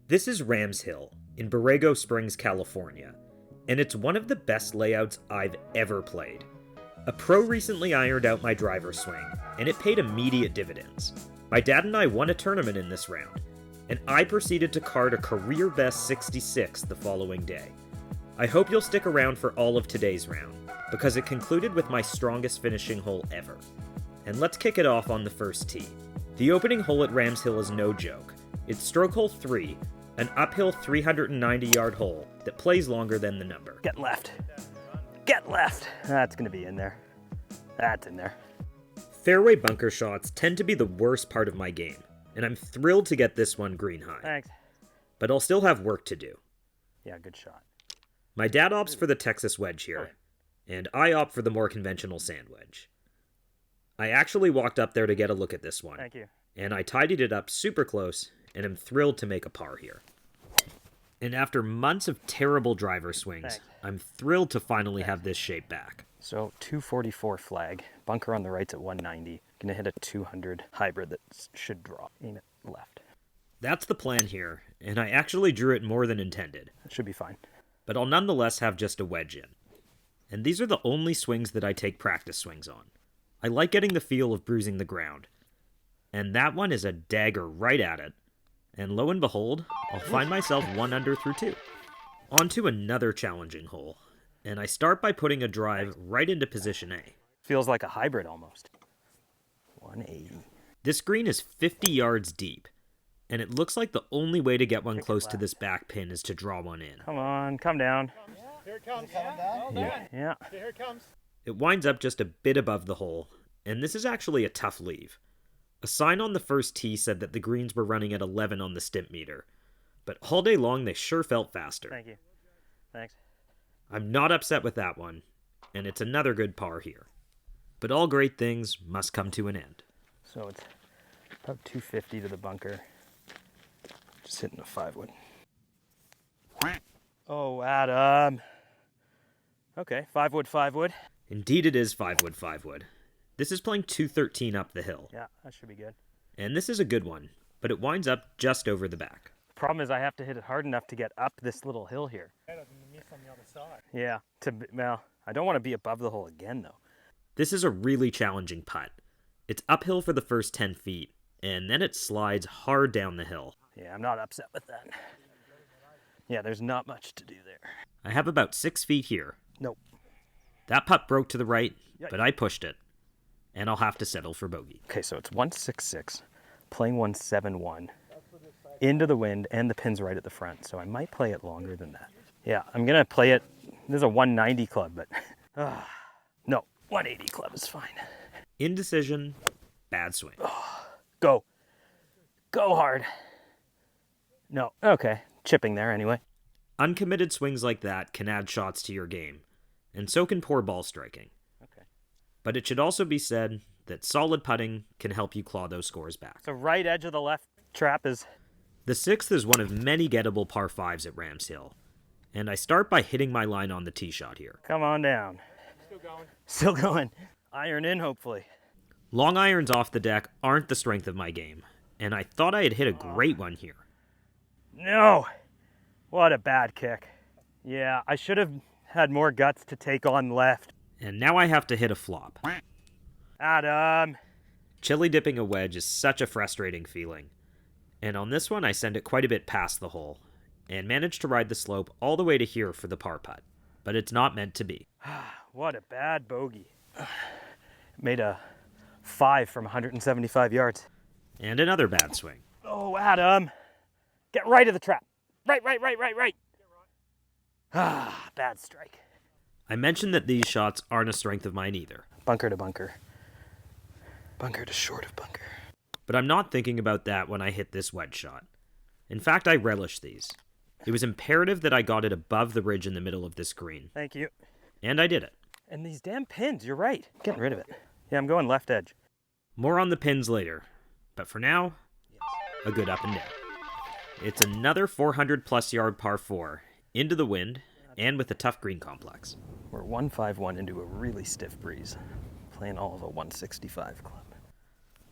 This is RAMS Hill in Borrego Springs, California, and it's one of the best layouts I've ever played. A pro recently ironed out my driver's swing, and it paid immediate dividends. My dad and I won a tournament in this round, and I proceeded to card a career best 66 the following day. I hope you'll stick around for all of today's round, because it concluded with my strongest finishing hole ever. And let's kick it off on the first tee. The opening hole at RAMS Hill is no joke. It's stroke hole 3, an uphill 390-yard hole that plays longer than the number. Get left. Get left. That's going to be in there. That's in there. Fairway bunker shots tend to be the worst part of my game, and I'm thrilled to get this one green high. Thanks. But I'll still have work to do. Yeah, good shot. My dad opts for the Texas wedge here, and I opt for the more conventional sand wedge. I actually walked up there to get a look at this one. Thank you. And I tidied it up super close, and am thrilled to make a par here. And after months of terrible driver swings, I'm thrilled to finally have this shape back. So 244 flag, bunker on the right's at 190. Gonna hit a 200 hybrid that should drop. Aim it left. That's the plan here, and I actually drew it more than intended. It should be fine. But I'll nonetheless have just a wedge in. And these are the only swings that I take practice swings on. I like getting the feel of bruising the ground. And that one is a dagger right at it. And lo and behold, I'll find myself 1 under through 2. On to another challenging hole. And I start by putting a drive right into position A. Feels like a hybrid almost. 180. This green is 50 yards deep. And it looks like the only way to get one close to this back pin is to draw one in. Come on, come down. Here it comes. Coming down. Yeah. Here it comes. It winds up just a bit above the hole, and this is actually a tough leave. A sign on the first tee said that the greens were running at 11 on the stimp meter, but all day long they sure felt faster. Thank you. Thanks. I'm not upset with that one, and it's another good par here. But all great things must come to an end. So it's about 250 to the bunker. Just hitting a 5-wood. Oh, Adam. Okay, 5-wood, 5-wood. Indeed it is 5-wood, 5-wood. This is playing 213 up the hill. Yeah, that should be good. And this is a good one, but it winds up just over the back. Problem is I have to hit it hard enough to get up this little hill here. Miss on the other side. Yeah, well, I don't want to be above the hole again, though. This is a really challenging putt. It's uphill for the first 10 feet, and then it slides hard down the hill. Yeah, I'm not upset with that. Yeah, there's not much to do there. I have about 6 feet here. Nope. That putt broke to the right, Yikes. but I pushed it. And I'll have to settle for bogey. Okay, so it's 166, playing 171, into the wind, and the pin's right at the front, so I might play it longer than that. Yeah, I'm going to play it. This is a 190 club, but no, 180 club is fine. Indecision, bad swing. Go. Go hard. No, okay, chipping there anyway. Uncommitted swings like that can add shots to your game, and so can poor ball striking. Okay. But it should also be said that solid putting can help you claw those scores back. So right edge of the left trap is... The 6th is one of many gettable par 5s at RAMS Hill, and I start by hitting my line on the tee shot here. Come on down. Still going. Still going. Iron in, hopefully. Long irons off the deck aren't the strength of my game, and I thought I had hit a great one here. No! What a bad kick. Yeah, I should have had more guts to take on left. And now I have to hit a flop. Adam! Chili dipping a wedge is such a frustrating feeling. And on this one, I send it quite a bit past the hole, and manage to ride the slope all the way to here for the par putt. But it's not meant to be. What a bad bogey. Made a 5 from 175 yards. And another bad swing. Oh, Adam! Get right of the trap. Right. Bad strike. I mentioned that these shots aren't a strength of mine either. Bunker to bunker. Bunker to short of bunker. But I'm not thinking about that when I hit this wedge shot. In fact, I relish these. It was imperative that I got it above the ridge in the middle of this green. Thank you. And I did it. And these damn pins, you're right. Getting rid of it. Yeah, I'm going left edge. More on the pins later. But for now, a good up and down. It's another 400-plus yard par 4, into the wind, and with a tough green complex. We're 151 into a really stiff breeze. Playing all of a 165 club.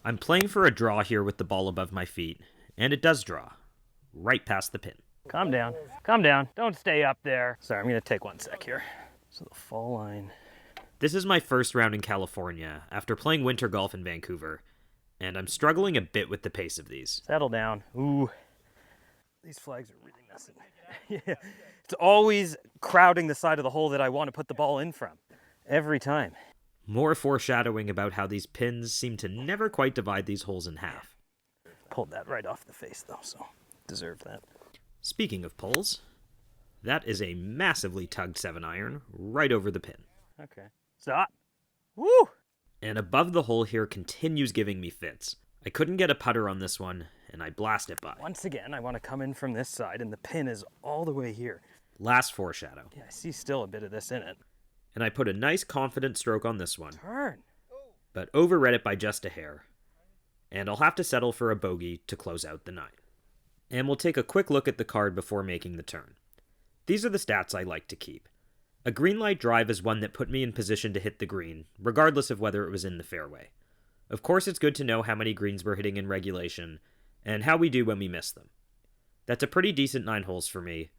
I'm playing for a draw here with the ball above my feet, and it does draw. right past the pin. Calm down. Calm down. Don't stay up there. Sorry, I'm going to take 1 sec here. So the fall line. This is my first round in California after playing winter golf in Vancouver, and I'm struggling a bit with the pace of these. Settle down. Ooh. These flags are really messing. Yeah. It's always crowding the side of the hole that I want to put the ball in from. Every time. More foreshadowing about how these pins seem to never quite divide these holes in half. Pulled that right off the face, though, so deserve that. Speaking of pulls, that is a massively tugged 7-iron right over the pin. Okay. Stop. Woo! And above the hole here continues giving me fits. I couldn't get a putter on this one, and I blast it by. Once again, I want to come in from this side, and the pin is all the way here. Last foreshadow. Yeah, I see still a bit of this in it. And I put a nice confident stroke on this one, Turn. but overread it by just a hair. And I'll have to settle for a bogey to close out the 9. And we'll take a quick look at the card before making the turn. These are the stats I like to keep. A green light drive is one that put me in position to hit the green, regardless of whether it was in the fairway. Of course, it's good to know how many greens we're hitting in regulation, and how we do when we miss them. That's a pretty decent 9 holes for me,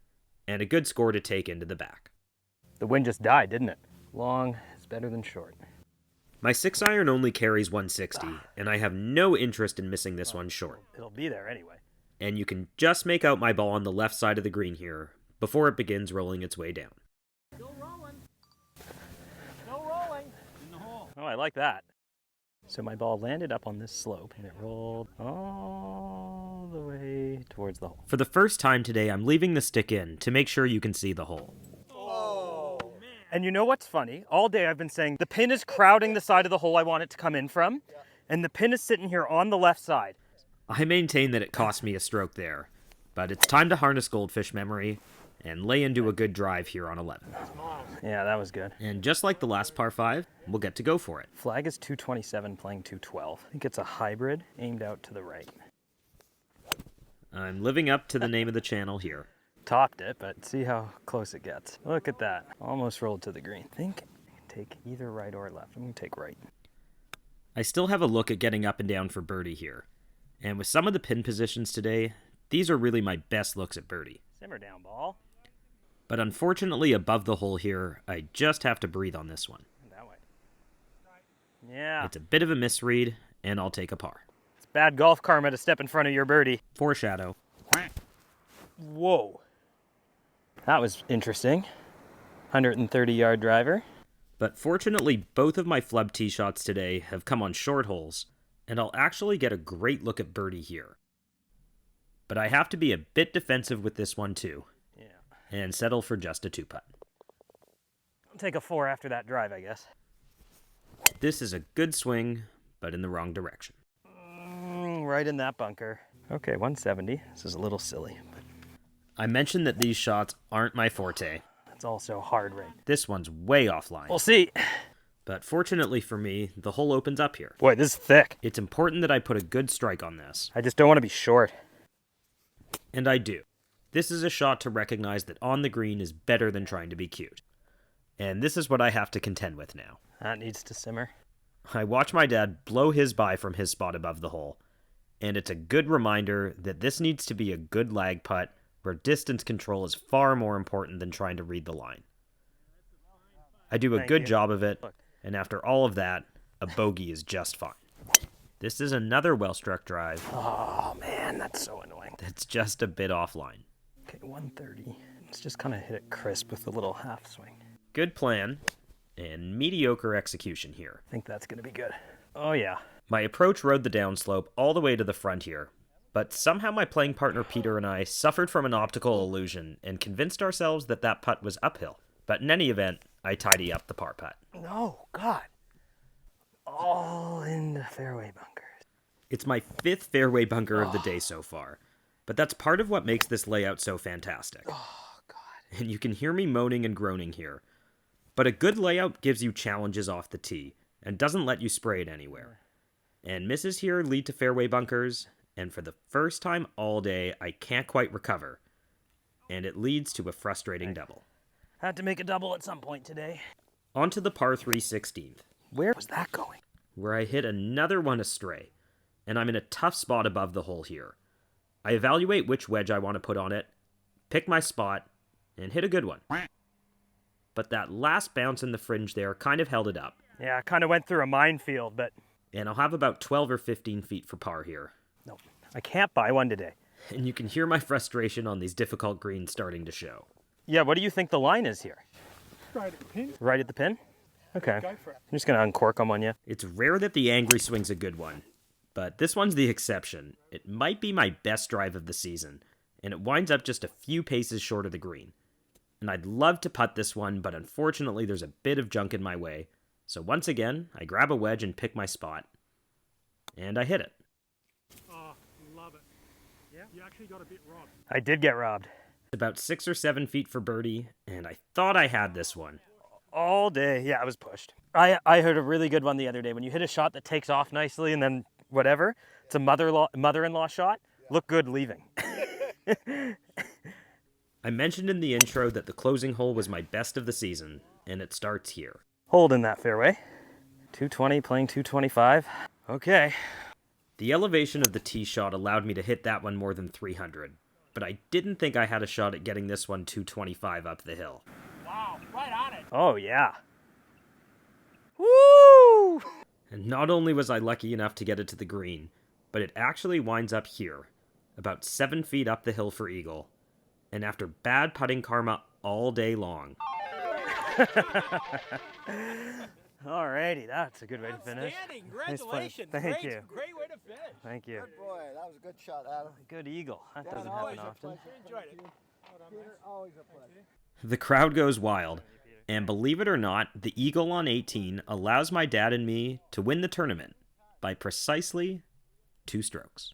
and a good score to take into the back. The wind just died, didn't it? Long is better than short. My 6-iron only carries 160, and I have no interest in missing this one short. It'll be there anyway. And you can just make out my ball on the left side of the green here, before it begins rolling its way down. Still rolling. Still rolling. In the hole. Oh, I like that. So my ball landed up on this slope, and it rolled all the way towards the hole. For the first time today, I'm leaving the stick in to make sure you can see the hole. Oh, man. And you know what's funny? All day I've been saying the pin is crowding the side of the hole I want it to come in from, and the pin is sitting here on the left side. I maintain that it cost me a stroke there, but it's time to harness goldfish memory and lay into a good drive here on 11. Yeah, that was good. And just like the last par 5, we'll get to go for it. Flag is 227, playing 212. I think it's a hybrid aimed out to the right. I'm living up to the name of the channel here. Topped it, but see how close it gets. Look at that. Almost rolled to the green. I think I can take either right or left. I'm going to take right. I still have a look at getting up and down for birdie here. And with some of the pin positions today, these are really my best looks at birdie. Simmer down, ball. But unfortunately, above the hole here, I just have to breathe on this one. That way. Yeah. It's a bit of a misread, and I'll take a par. It's bad golf karma to step in front of your birdie. Foreshadow. Whoa. That was interesting. 130-yard driver. But fortunately, both of my flub tee shots today have come on short holes, and I'll actually get a great look at birdie here. But I have to be a bit defensive with this one too. Yeah. And settle for just a 2-putt. I'll take a 4 after that drive, I guess. This is a good swing, but in the wrong direction. Right in that bunker. Okay, 170. This is a little silly, but I mentioned that these shots aren't my forte. it's also hard right. This one's way offline. We'll see. But fortunately for me, the hole opens up here. Boy, this is thick. It's important that I put a good strike on this. I just don't want to be short. And I do. This is a shot to recognize that on the green is better than trying to be cute. And this is what I have to contend with now. That needs to simmer. I watch my dad blow his by from his spot above the hole, and it's a good reminder that this needs to be a good lag putt where distance control is far more important than trying to read the line. I do a Thank good you. job of it, and after all of that, a bogey is just fine. This is another well-struck drive Oh, man, that's so annoying. that's just a bit offline. Okay, 130. Let's just kind of hit it crisp with a little half swing. Good plan, and mediocre execution here. I think that's going to be good. Oh, yeah. My approach rode the downslope all the way to the front here, but somehow my playing partner Peter and I suffered from an optical illusion and convinced ourselves that that putt was uphill. But in any event, I tidy up the par putt. No, God. All in the fairway bunkers. It's my 5th fairway bunker of the day so far, but that's part of what makes this layout so fantastic. Oh, God. And you can hear me moaning and groaning here. But a good layout gives you challenges off the tee and doesn't let you spray it anywhere. And misses here lead to fairway bunkers, and for the first time all day, I can't quite recover. And it leads to a frustrating double. Had to make a double at some point today. On to the par 3 16th, Where was that going? where I hit another one astray, and I'm in a tough spot above the hole here. I evaluate which wedge I want to put on it, pick my spot, and hit a good one. But that last bounce in the fringe there kind of held it up. Yeah, I kind of went through a minefield, but And I'll have about 12 or 15 feet for par here. no, I can't buy one today. And you can hear my frustration on these difficult greens starting to show. Yeah, what do you think the line is here? Right at the pin. Right at the pin? Okay. Go for it. I'm just going to uncork them on you. It's rare that the angry swing's a good one, but this one's the exception. It might be my best drive of the season, and it winds up just a few paces short of the green. And I'd love to putt this one, but unfortunately there's a bit of junk in my way. So once again, I grab a wedge and pick my spot. And I hit it. Oh, love it. Yeah. You actually got a bit robbed. I did get robbed. About 6 or 7 feet for birdie, and I thought I had this one. All day. Yeah, I was pushed. I heard a really good one the other day. When you hit a shot that takes off nicely and then whatever, it's a mother-in-law shot, look good leaving. I mentioned in the intro that the closing hole was my best of the season, and it starts here. Hold in that fairway. 220, playing 225. Okay. The elevation of the tee shot allowed me to hit that one more than 300, but I didn't think I had a shot at getting this one 225 up the hill. Wow, right on it. Oh, yeah. Woo! And not only was I lucky enough to get it to the green, but it actually winds up here, about 7 feet up the hill for eagle, and after bad putting karma all day long. Alrighty, that's a good way to finish. Outstanding. Nice play. Congratulations. Thank you. Great way to finish. Thank you. Good boy, that was a good shot, Adam. Good eagle. That Yeah, doesn't always happen a often. pleasure. Enjoyed it. Peter, always a pleasure. The crowd goes wild, and believe it or not, the eagle on 18 allows my dad and me to win the tournament by precisely 2 strokes.